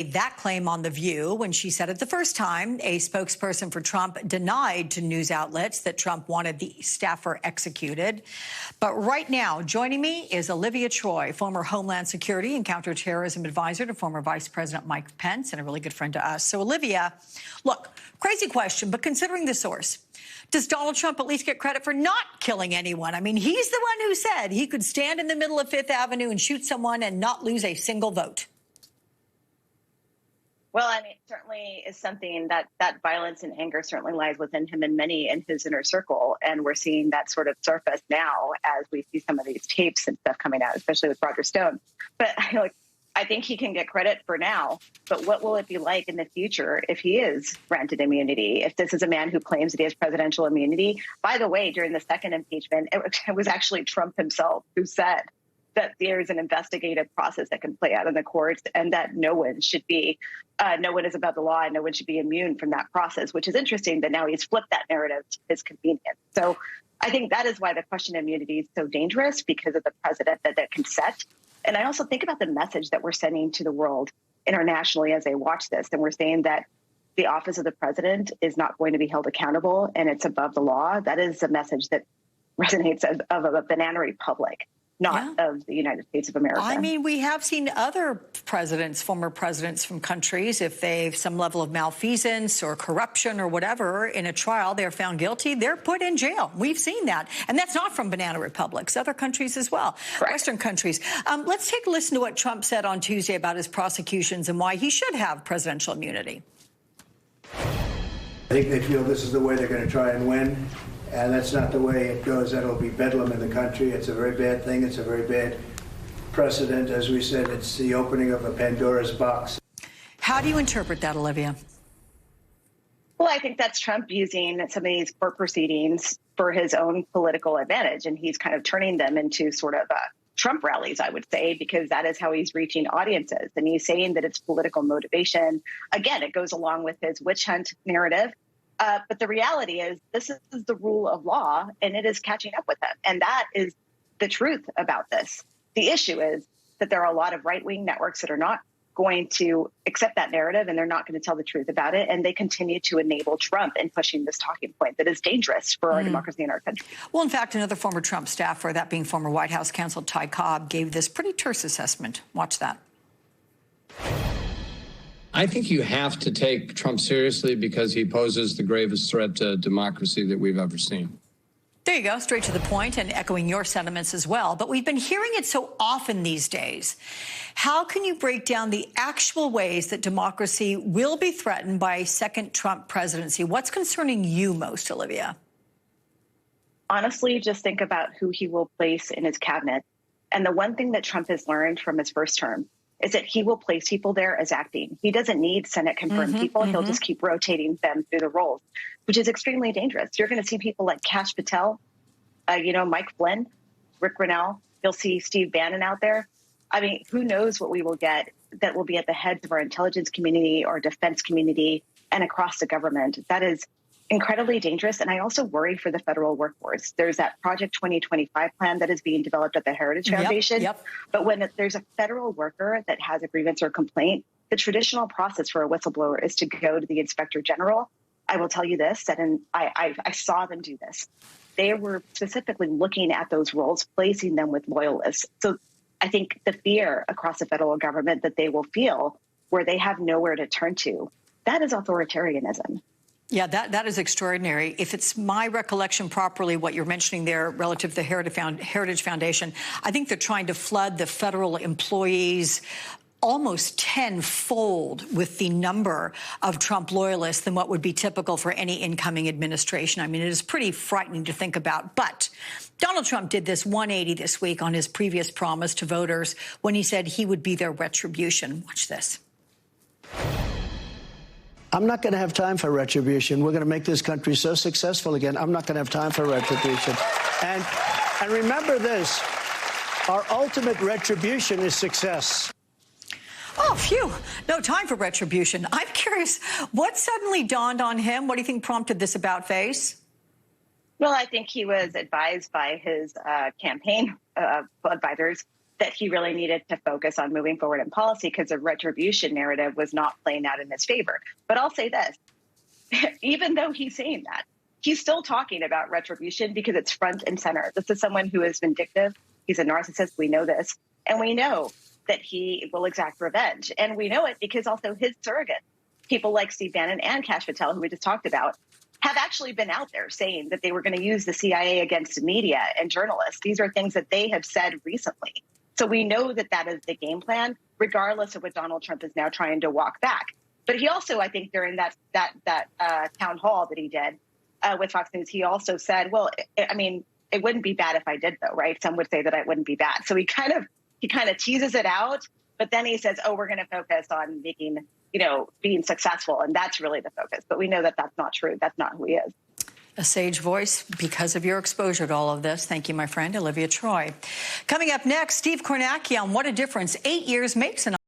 that claim on The View when she said it the first time. A spokesperson for Trump denied to news outlets that Trump wanted the staffer executed. But right now, joining me is Olivia Troy, former Homeland Security and Counterterrorism Advisor to former Vice President Mike Pence and a really good friend to us. So, Olivia, look, crazy question, but considering the source, does Donald Trump at least get credit for not killing anyone? I mean, he's the one who said he could stand in the middle of Fifth Avenue and shoot someone and not lose a single vote. Well, I mean, it certainly is something that violence and anger certainly lies within him and many in his inner circle. And we're seeing that sort of surface now as we see some of these tapes and stuff coming out, especially with Roger Stone. But I think he can get credit for now. But what will it be like in the future if he is granted immunity? If this is a man who claims that he has presidential immunity? By the way, during the second impeachment, it was actually Trump himself who said that there's an investigative process that can play out in the courts and that no one is above the law and no one should be immune from that process, which is interesting that now he's flipped that narrative to his convenience. So I think that is why the question of immunity is so dangerous, because of the precedent that can set. And I also think about the message that we're sending to the world internationally as they watch this. And we're saying that the office of the president is not going to be held accountable and it's above the law. That is a message that resonates of a banana republic, not of the United States of America. I mean, we have seen other presidents, former presidents from countries, if they've some level of malfeasance or corruption or whatever in a trial, they're found guilty, they're put in jail. We've seen that. And that's not from banana republics, other countries as well, Correct. Western countries. Let's take a listen to what Trump said on Tuesday about his prosecutions and why he should have presidential immunity. I think they feel this is the way they're going to try and win. And that's not the way it goes. That'll be bedlam in the country. It's a very bad thing. It's a very bad precedent. As we said, it's the opening of a Pandora's box. How do you interpret that, Olivia? Well, I think that's Trump using some of these court proceedings for his own political advantage. And he's kind of turning them into sort of Trump rallies, I would say, because that is how he's reaching audiences. And he's saying that it's political motivation. Again, it goes along with his witch hunt narrative. But the reality is this is the rule of law, and it is catching up with them. And that is the truth about this. The issue is that there are a lot of right-wing networks that are not going to accept that narrative, and they're not going to tell the truth about it. And they continue to enable Trump in pushing this talking point that is dangerous for our democracy and our country. Well, in fact, another former Trump staffer, that being former White House counsel Ty Cobb, gave this pretty terse assessment. Watch that. I think you have to take Trump seriously because he poses the gravest threat to democracy that we've ever seen. There you go, straight to the point and echoing your sentiments as well. But we've been hearing it so often these days. How can you break down the actual ways that democracy will be threatened by a second Trump presidency? What's concerning you most, Olivia? Honestly, just think about who he will place in his cabinet. And the one thing that Trump has learned from his first term is that he will place people there as acting. He doesn't need Senate-confirmed people. He'll just keep rotating them through the roles, which is extremely dangerous. You're going to see people like Kash Patel, Mike Flynn, Rick Grinnell. You'll see Steve Bannon out there. I mean, who knows what we will get that will be at the heads of our intelligence community or defense community and across the government. That is incredibly dangerous. And I also worry for the federal workforce. There's that Project 2025 plan that is being developed at the Heritage Foundation. But when there's a federal worker that has a grievance or complaint, the traditional process for a whistleblower is to go to the inspector general. I will tell you this, I saw them do this. They were specifically looking at those roles, placing them with loyalists. So I think the fear across the federal government that they will feel where they have nowhere to turn to, that is authoritarianism. Yeah, that is extraordinary. If it's my recollection properly, what you're mentioning there relative to the Heritage Foundation, I think they're trying to flood the federal employees almost tenfold with the number of Trump loyalists than what would be typical for any incoming administration. I mean, it is pretty frightening to think about. But Donald Trump did this 180 this week on his previous promise to voters when he said he would be their retribution. Watch this. I'm not going to have time for retribution. We're going to make this country so successful again. I'm not going to have time for retribution. And remember this, our ultimate retribution is success. Oh, phew. No time for retribution. I'm curious, what suddenly dawned on him? What do you think prompted this about-face? Well, I think he was advised by his campaign advisors that he really needed to focus on moving forward in policy because the retribution narrative was not playing out in his favor. But I'll say this, even though he's saying that, he's still talking about retribution because it's front and center. This is someone who is vindictive. He's a narcissist. We know this. And we know that he will exact revenge. And we know it because also his surrogates, people like Steve Bannon and Kash Patel, who we just talked about, have actually been out there saying that they were going to use the CIA against media and journalists. These are things that they have said recently. So we know that that is the game plan, regardless of what Donald Trump is now trying to walk back. But he also, I think, during that town hall that he did with Fox News, he also said, well, I mean, it wouldn't be bad if I did, though, right? Some would say that it wouldn't be bad. So he kind of teases it out, but then he says, oh, we're going to focus on making, being successful. And that's really the focus. But we know that that's not true. That's not who he is. A sage voice because of your exposure to all of this. Thank you, my friend, Olivia Troy. Coming up next, Steve Kornacki on what a difference 8 years makes in